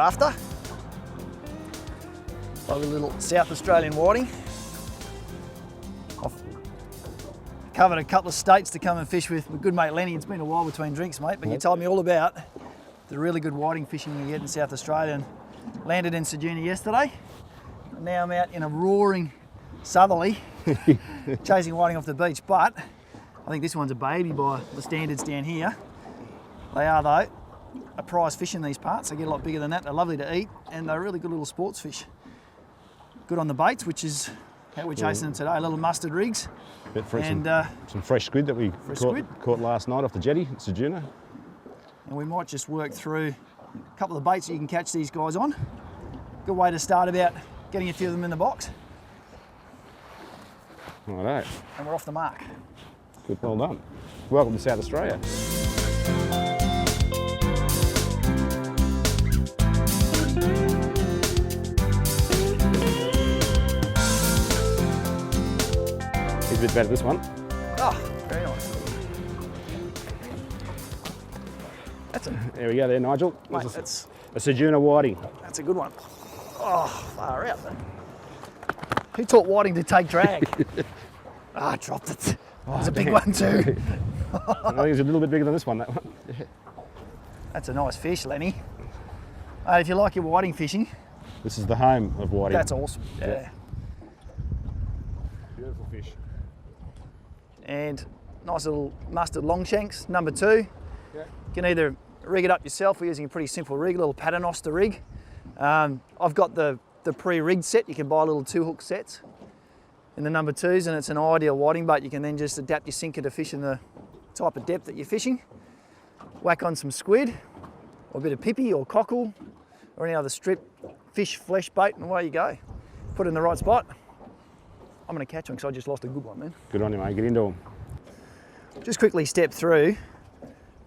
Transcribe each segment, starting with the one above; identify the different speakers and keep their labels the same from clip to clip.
Speaker 1: after. Lovely little South Australian whiting. I've covered a couple of states to come and fish with my good mate Lenny. It's been a while between drinks, mate, but you told me all about the really good whiting fishing you get in South Australia, and landed in Ceduna yesterday. And now I'm out in a roaring southerly chasing whiting off the beach, but I think this one's a baby by the standards down here. They are, though, a prize fish in these parts. They get a lot bigger than that. They're lovely to eat, and they're really good little sports fish. Good on the baits, which is how we're chasing them today. Little mustard rigs.
Speaker 2: And some fresh squid that we caught last night off the jetty at Ceduna.
Speaker 1: And we might just work through a couple of baits that you can catch these guys on. Good way to start about getting a few of them in the box.
Speaker 2: Righto.
Speaker 1: And we're off the mark.
Speaker 2: Good, well done. Welcome to South Australia. He's a bit better this one.
Speaker 1: Oh, very nice.
Speaker 2: There we go there, Nigel.
Speaker 1: Mate, that's
Speaker 2: a Ceduna whiting.
Speaker 1: That's a good one. Oh, far out. Who taught whiting to take drag? I dropped it. It's a big one too.
Speaker 2: I think it's a little bit bigger than this one, that one.
Speaker 1: That's a nice fish, Lenny. If you like your whiting fishing.
Speaker 2: This is the home of whiting.
Speaker 1: That's awesome. Yeah.
Speaker 2: Beautiful fish.
Speaker 1: And nice little mustard longshanks, number 2. Yeah. You can either rig it up yourself. We're using a pretty simple rig, a little paternoster rig. I've got the pre-rigged set. You can buy little 2-hook sets in the number 2s, and it's an ideal whiting bait. You can then just adapt your sinker to fish in the type of depth that you're fishing. Whack on some squid, or a bit of pippy or cockle, or any other strip fish flesh bait, and away you go. Put it in the right spot. I'm going to catch one because I just lost a good one, man.
Speaker 2: Good on you, mate. Get into them.
Speaker 1: Just quickly step through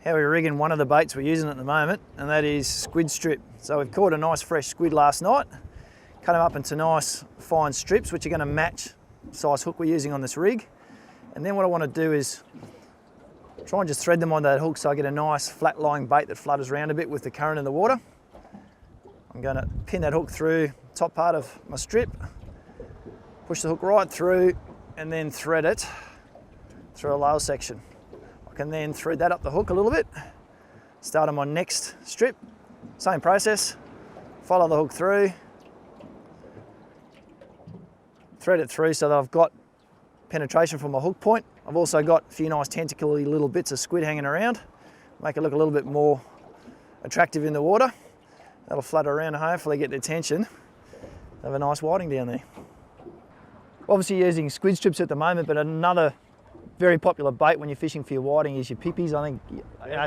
Speaker 1: how we're rigging one of the baits we're using at the moment, and that is squid strip. So we've caught a nice fresh squid last night, cut them up into nice fine strips, which are going to match the size hook we're using on this rig. And then what I want to do is try and just thread them on that hook so I get a nice flat lying bait that flutters around a bit with the current in the water. I'm going to pin that hook through the top part of my strip, push the hook right through, and then thread it through a lower section. I can then thread that up the hook a little bit, start on my next strip, same process, follow the hook through, thread it through so that I've got penetration from my hook point. I've also got a few nice tentacly little bits of squid hanging around, make it look a little bit more attractive in the water. That'll flutter around and hopefully get their attention. Have a nice whiting down there. Obviously using squid strips at the moment, but another very popular bait when you're fishing for your whiting is your pippies. I think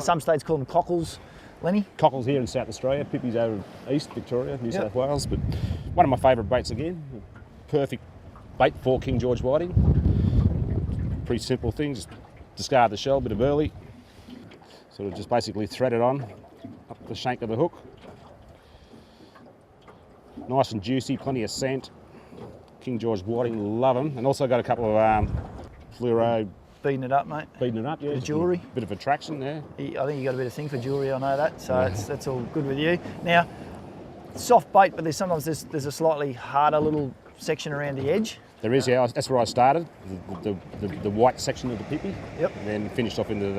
Speaker 1: some states call them cockles. Lenny?
Speaker 2: Cockles here in South Australia, pippies over east, Victoria, New South Wales. But one of my favourite baits again. Perfect bait for King George whiting. Pretty simple thing, just discard the shell, bit of burley. Sort of just basically thread it on up the shank of the hook. Nice and juicy, plenty of scent. King George whiting, love them. And also got a couple of fluoro.
Speaker 1: Beating it up, mate.
Speaker 2: Beating it up, yeah.
Speaker 1: The jewellery.
Speaker 2: Bit of attraction there.
Speaker 1: I think you got a bit of thing for jewellery, I know that. So that's all good with you. Now, soft bait, but sometimes there's a slightly harder little section around the edge.
Speaker 2: There is, yeah. That's where I started, the white section of the pippy.
Speaker 1: Yep.
Speaker 2: And then finished off into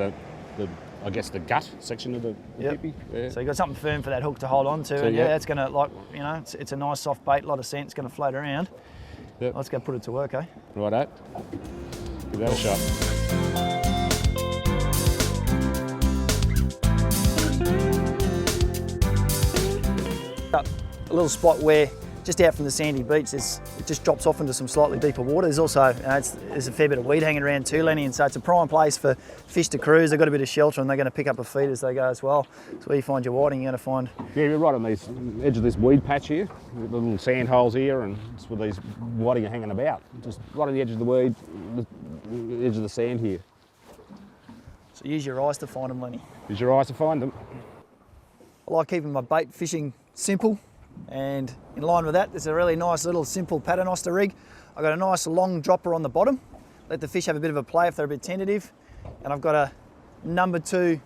Speaker 2: the I guess the gut section of the pippy. Yeah.
Speaker 1: So you've got something firm for that hook to hold on to, and that's going to, it's a nice soft bait, a lot of scent, it's going to float around. Yep. Let's go put it to work, eh?
Speaker 2: Righto. Give that a shot.
Speaker 1: A little spot where, just out from the sandy beach, it just drops off into some slightly deeper water. There's also, there's a fair bit of weed hanging around too, Lenny, and so it's a prime place for fish to cruise. They've got a bit of shelter and they're going to pick up a feed as they go as well. So where you find your whiting, you're going to find...
Speaker 2: Yeah, you're right on the edge of this weed patch here, with the little sand holes here, and it's where these whiting are hanging about. Just right on the edge of the weed, the edge of the sand here.
Speaker 1: So use your eyes to find them, Lenny.
Speaker 2: Use your eyes to find them.
Speaker 1: I like keeping my bait fishing simple, and in line with that, there's a really nice little simple paternoster rig. I've got a nice long dropper on the bottom, let the fish have a bit of a play if they're a bit tentative, and I've got a number 2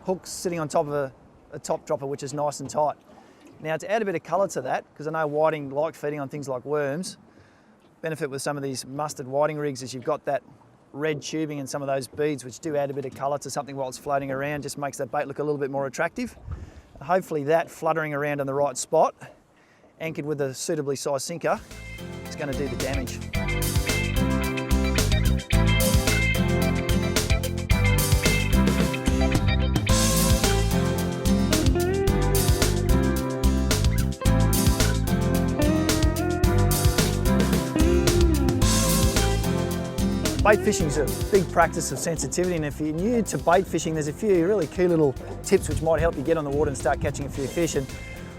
Speaker 1: hook sitting on top of a top dropper, which is nice and tight. Now to add a bit of colour to that, because I know whiting like feeding on things like worms, benefit with some of these mustard whiting rigs is you've got that red tubing and some of those beads which do add a bit of colour to something while it's floating around, just makes that bait look a little bit more attractive. Hopefully that fluttering around in the right spot, anchored with a suitably sized sinker, is going to do the damage. Bait fishing is a big practice of sensitivity, and if you're new to bait fishing, there's a few really key little tips which might help you get on the water and start catching a few fish. And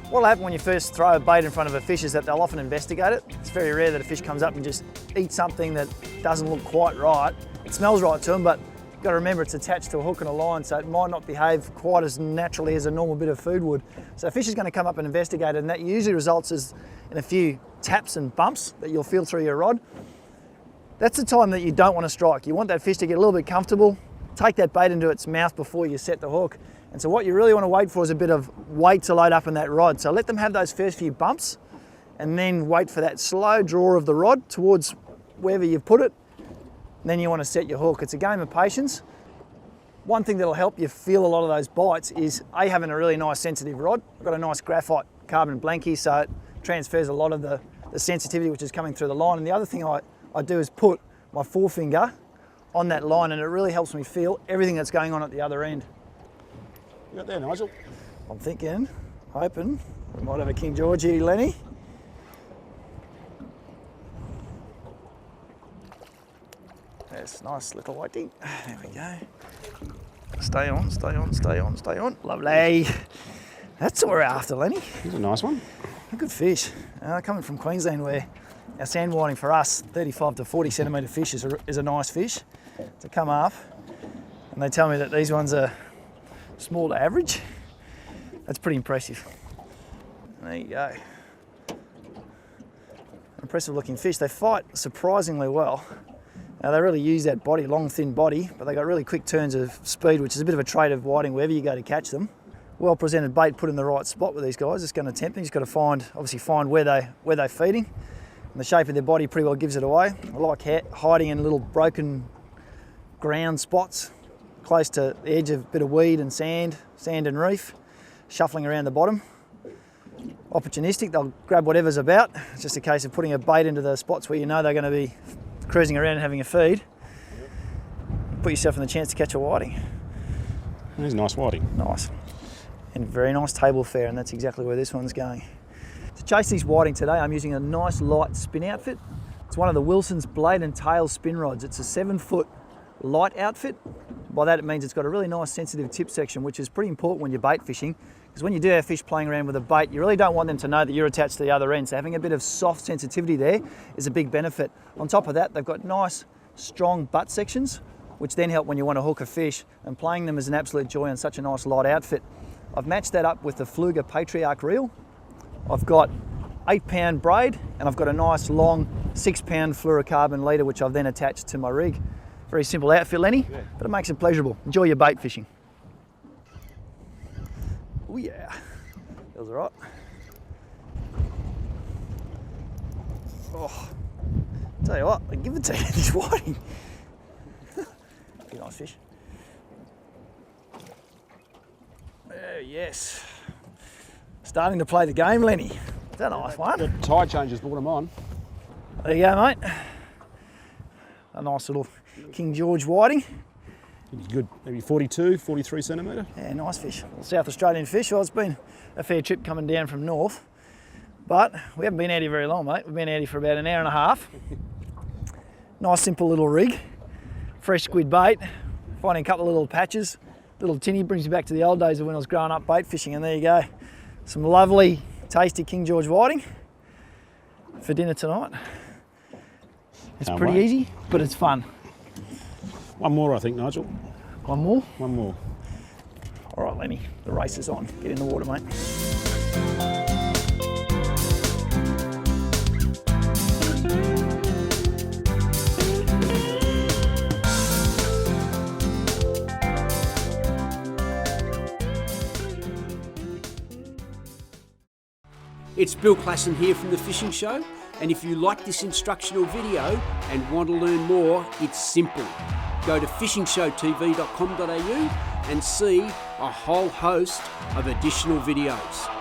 Speaker 1: what'll happen when you first throw a bait in front of a fish is that they'll often investigate it. It's very rare that a fish comes up and just eats something that doesn't look quite right. It smells right to them, but you've got to remember it's attached to a hook and a line, so it might not behave quite as naturally as a normal bit of food would. So a fish is going to come up and investigate it, and that usually results in a few taps and bumps that you'll feel through your rod. That's the time that you don't want to strike. You want that fish to get a little bit comfortable, take that bait into its mouth before you set the hook. And so what you really want to wait for is a bit of weight to load up in that rod. So let them have those first few bumps and then wait for that slow draw of the rod towards wherever you've put it. And then you want to set your hook. It's a game of patience. One thing that'll help you feel a lot of those bites is having a really nice sensitive rod. I've got a nice graphite carbon blankie, so it transfers a lot of the sensitivity which is coming through the line. And the other thing I do is put my forefinger on that line, and it really helps me feel everything that's going on at the other end.
Speaker 2: You got there, Nigel?
Speaker 1: I'm thinking, hoping, we might have a King George here, Lenny. That's nice little whitey. There we go. Stay on, stay on, stay on, stay on. Lovely. That's what we're after, Lenny.
Speaker 2: Here's a nice one.
Speaker 1: A good fish. Coming from Queensland, where our sand whiting for us, 35 to 40 centimetre fish is a nice fish to come up. And they tell me that these ones are small to average. That's pretty impressive. There you go. Impressive looking fish. They fight surprisingly well. Now they really use that body, long thin body, but they got really quick turns of speed, which is a bit of a trait of whiting wherever you go to catch them. Well presented bait put in the right spot with these guys, it's going to tempt them. You've got to find where they're feeding. And the shape of their body pretty well gives it away. I like hiding in little broken ground spots, close to the edge of a bit of weed and sand and reef, shuffling around the bottom. Opportunistic, they'll grab whatever's about. It's just a case of putting a bait into the spots where you know they're going to be cruising around and having a feed. Put yourself in the chance to catch a whiting.
Speaker 2: There's a nice whiting.
Speaker 1: Nice. And very nice table fare, and that's exactly where this one's going. To chase these whiting today, I'm using a nice light spin outfit. It's one of the Wilson's blade and tail spin rods. It's a 7-foot light outfit. By that it means it's got a really nice sensitive tip section, which is pretty important when you're bait fishing, because when you do have fish playing around with a bait, you really don't want them to know that you're attached to the other end. So having a bit of soft sensitivity there is a big benefit. On top of that, they've got nice, strong butt sections, which then help when you want to hook a fish, and playing them is an absolute joy on such a nice light outfit. I've matched that up with the Fluger Patriarch reel. I've got 8-pound braid, and I've got a nice long 6-pound fluorocarbon leader, which I've then attached to my rig. Very simple outfit, Lenny, but it makes it pleasurable. Enjoy your bait fishing. Oh yeah, that was all right. Oh, tell you what, I give it to you, this whiting. Pretty nice fish. Oh yes. Starting to play the game, Lenny. Is that a nice one?
Speaker 2: The tide changes brought them on.
Speaker 1: There you go, mate. A nice little King George whiting.
Speaker 2: It's good, maybe 42, 43 centimetre.
Speaker 1: Yeah, nice fish. Well, South Australian fish. Well, it's been a fair trip coming down from north, but we haven't been out here very long, mate. We've been out here for about an hour and a half. Nice, simple little rig. Fresh squid bait. Finding a couple of little patches. Little tinny brings you back to the old days of when I was growing up bait fishing, and there you go. Some lovely, tasty King George whiting for dinner tonight. It's pretty easy, but it's fun.
Speaker 2: One more, I think, Nigel.
Speaker 1: One more?
Speaker 2: One more.
Speaker 1: All right, Lenny, the race is on. Get in the water, mate.
Speaker 3: It's Bill Klassen here from The Fishing Show, and if you like this instructional video and want to learn more, it's simple. Go to fishingshowtv.com.au and see a whole host of additional videos.